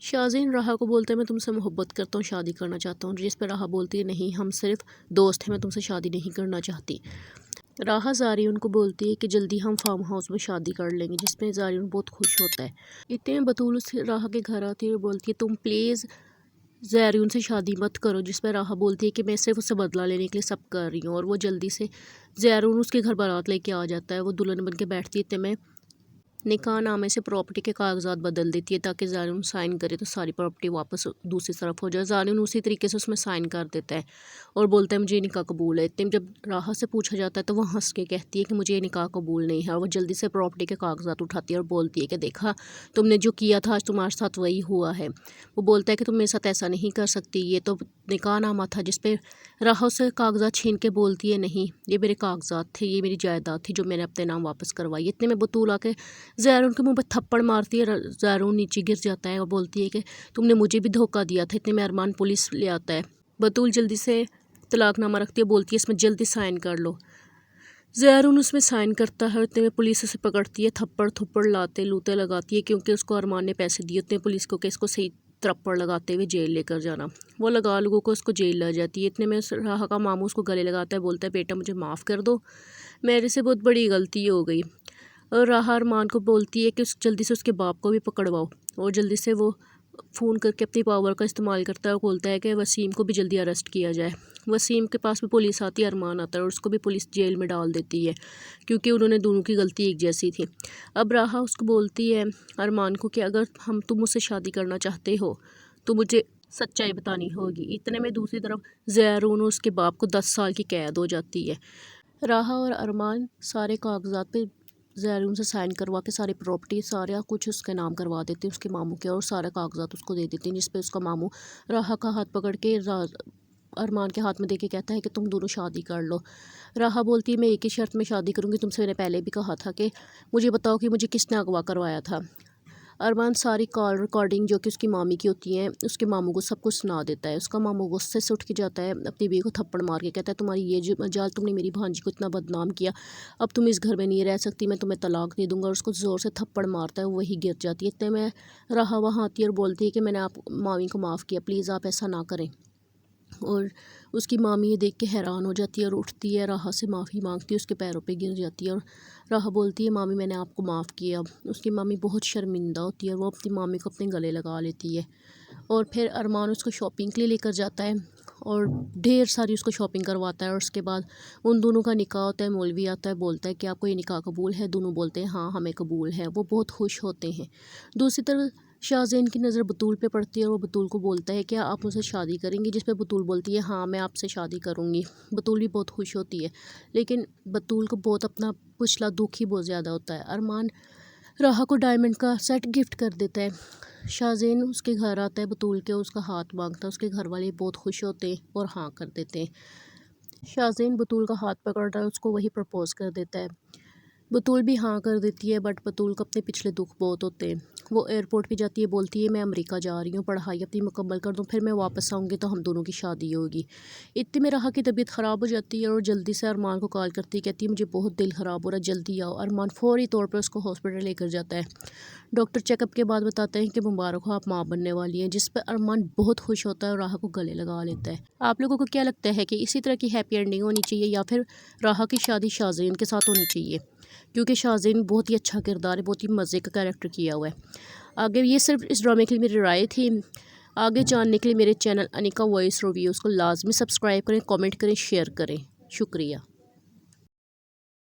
शाज़ीन राहा को बोलता है मैं तुमसे मोहब्बत करता हूँ, शादी करना चाहता हूँ, जिस पर राहा बोलती है नहीं हम सिर्फ दोस्त हैं, मैं तुमसे शादी नहीं करना चाहती। राहा ज़ारियन को बोलती है कि जल्दी हम फार्म हाउस में शादी कर लेंगे, जिसमें ज़ारियन बहुत खुश होता है। इतने में बतूल उस राहा के घर आती है और बोलती है तुम प्लीज़ ज़ारियन से शादी मत करो, जिस पर राहा बोलती है कि मैं सिर्फ उससे बदला लेने के लिए सब कर रही हूँ। और वो जल्दी से ज़ारियन उसके घर बारात लेके आ जाता है, वो दुल्हन बन के बैठती है। इतने में निकाह नामे से प्रॉपर्टी के कागजात बदल देती है ताकि ज़ारियन साइन करे तो सारी प्रॉपर्टी वापस दूसरी तरफ हो जाए। ज़ारियन उसी तरीके से उसमें साइन कर देता है और बोलता है मुझे ये निकाह कबूल है। इतने में जब राहा से पूछा जाता है तो वो हंस के कहती है कि मुझे ये निकाह कबूल नहीं है। और वो जल्दी से प्रॉपर्टी के कागजात उठाती है और बोलती है कि देखा तुमने जो किया था आज तुम्हारे साथ वही हुआ है। वो बोलता है कि तुम मेरे साथ ऐसा नहीं कर सकती, ये तो निकाह नामा था। जिस पे राहा से कागजात छीन के बोलती है नहीं ये मेरे कागजात थे, ये मेरी जायदाद थी जो मैंने अपने नाम वापस करवाई। इतने में बतूल आके ज़ारियन के मुंह पे थप्पड़ मारती है। ज़ारियन नीचे गिर जाता है और बोलती है कि तुमने मुझे भी धोखा दिया था। इतने में अरमान पुलिस ले आता है। बतूल जल्दी से तलाकनामा रखती है, बोलती है इसमें जल्दी साइन कर लो। ज़ारियन उसमें साइन करता है। इतने में पुलिस उसे पकड़ती है, थप्पड़ थप्पड़ लाते लूते लगाती है, क्योंकि उसको अरमान ने पैसे दिए होते हैं पुलिस को कि इसको सही थप्पड़ लगाते हुए जेल लेकर जाना। वो लगा लोगों को उसको जेल ले जाती है। इतने में राहा का मामू उसको गले लगाता है, बोलता है बेटा मुझे माफ़ कर दो, मेरे से बहुत बड़ी गलती हो गई। और राहा अरमान को बोलती है कि जल्दी से उसके बाप को भी पकड़वाओ। और जल्दी से वो फ़ोन करके अपनी पावर का इस्तेमाल करता है और बोलता है कि वसीम को भी जल्दी अरेस्ट किया जाए। वसीम के पास भी पुलिस आती है, अरमान आता है और उसको भी पुलिस जेल में डाल देती है, क्योंकि उन्होंने दोनों की गलती एक जैसी थी। अब राहा उसको बोलती है अरमान को कि अगर तुम मुझसे शादी करना चाहते हो तो मुझे सच्चाई बतानी होगी। इतने में दूसरी तरफ ज़ारियन उसके बाप को 10 साल की कैद हो जाती है। राहा और अरमान सारे कागजात पे ज़ारियन से साइन करवा के सारी प्रॉपर्टी सारा कुछ उसके नाम करवा देते हैं उसके मामू के, और सारे कागजात उसको दे देते हैं। जिस पे उसका मामू राहा का हाथ पकड़ के अरमान के हाथ में देके कहता है कि तुम दोनों शादी कर लो। राहा बोलती है मैं एक ही शर्त में शादी करूँगी, तुमसे मैंने पहले भी कहा था कि मुझे बताओ कि मुझे किसने अगवा करवाया था। अरमान सारी कॉल रिकॉर्डिंग जो कि उसकी मामी की होती हैं उसके मामू को सब कुछ सुना देता है। उसका मामू गुस्से से उठ के जाता है, अपनी बीवी को थप्पड़ मार के कहता है तुम्हारी ये जो मजाल, तुमने मेरी भांजी को इतना बदनाम किया, अब तुम इस घर में नहीं रह सकती, मैं तुम्हें तलाक दे दूंगा। और उसको ज़ोर से थप्पड़ मारता है, वही गिर जाती है। इतने में राहा वहाँ आती है और बोलती है कि मैंने आप मामी को माफ़ किया, प्लीज़ आप ऐसा ना करें। और उसकी मामी ये देख के हैरान हो जाती है और उठती है, राहा से माफ़ी मांगती है, उसके पैरों पे गिर जाती है और राहा बोलती है मामी मैंने आपको माफ़ किया। उसकी मामी बहुत शर्मिंदा होती है और वो अपनी मामी को अपने गले लगा लेती है। और फिर अरमान उसको शॉपिंग के लिए लेकर जाता है और ढेर सारी उसको शॉपिंग करवाता है। और उसके बाद उन दोनों का निकाह होता है। मौलवी आता है, बोलता है कि आपको ये निकाह कबूल है। दोनों बोलते हैं हाँ हमें कबूल है। वो बहुत खुश होते हैं। दूसरी तरफ शाज़ीन की नज़र बतूल पे पड़ती है और वो बतूल को बोलता है क्या आप मुझसे शादी करेंगी, जिस पे बतूल बोलती है हाँ मैं आपसे शादी करूँगी। बतूल भी बहुत खुश होती है, लेकिन बतूल को बहुत अपना पिछला दुख ही बहुत ज़्यादा होता है। अरमान राहा को डायमंड का सेट गिफ्ट कर देता है। शाज़ीन उसके घर आता है बतूल के, उसका हाथ मांगता है। उसके घर वाले बहुत खुश होते हैं और हाँ कर देते हैं। शाज़ीन बतूल का हाथ पकड़ता है, उसको वही प्रपोज़ कर देता है। बतूल भी हाँ कर देती है, बट बतूल को अपने पिछले दुख बहुत होते हैं। वो एयरपोर्ट पे जाती है, बोलती है मैं अमेरिका जा रही हूँ, पढ़ाई अपनी मुकम्मल कर दूँ, फिर मैं वापस आऊँगी तो हम दोनों की शादी होगी। इतने में राहा की तबीयत ख़राब हो जाती है और जल्दी से अरमान को कॉल करती है, कहती है मुझे बहुत दिल ख़राब हो रहा है, जल्दी आओ। अरमान फौरी तौर पर उसको हॉस्पिटल लेकर जाता है। डॉक्टर चेकअप के बाद बताते हैं कि मुबारक हो आप माँ बनने वाली हैं, जिस पर अरमान बहुत खुश होता है और राहा को गले लगा लेता है। आप लोगों को क्या लगता है कि इसी तरह की हैप्पी एंडिंग होनी चाहिए या फिर राहा की शादी शाज़ीन के साथ होनी चाहिए, क्योंकि शाज़ीन बहुत ही अच्छा किरदार है, बहुत ही मज़े का कैरेक्टर किया हुआ है। आगे ये सिर्फ इस ड्रामे के लिए मेरी राय थी। आगे जानने के लिए मेरे चैनल अनिका वॉइस रिव्यूज़ को लाजमी सब्सक्राइब करें, कमेंट करें, शेयर करें। शुक्रिया।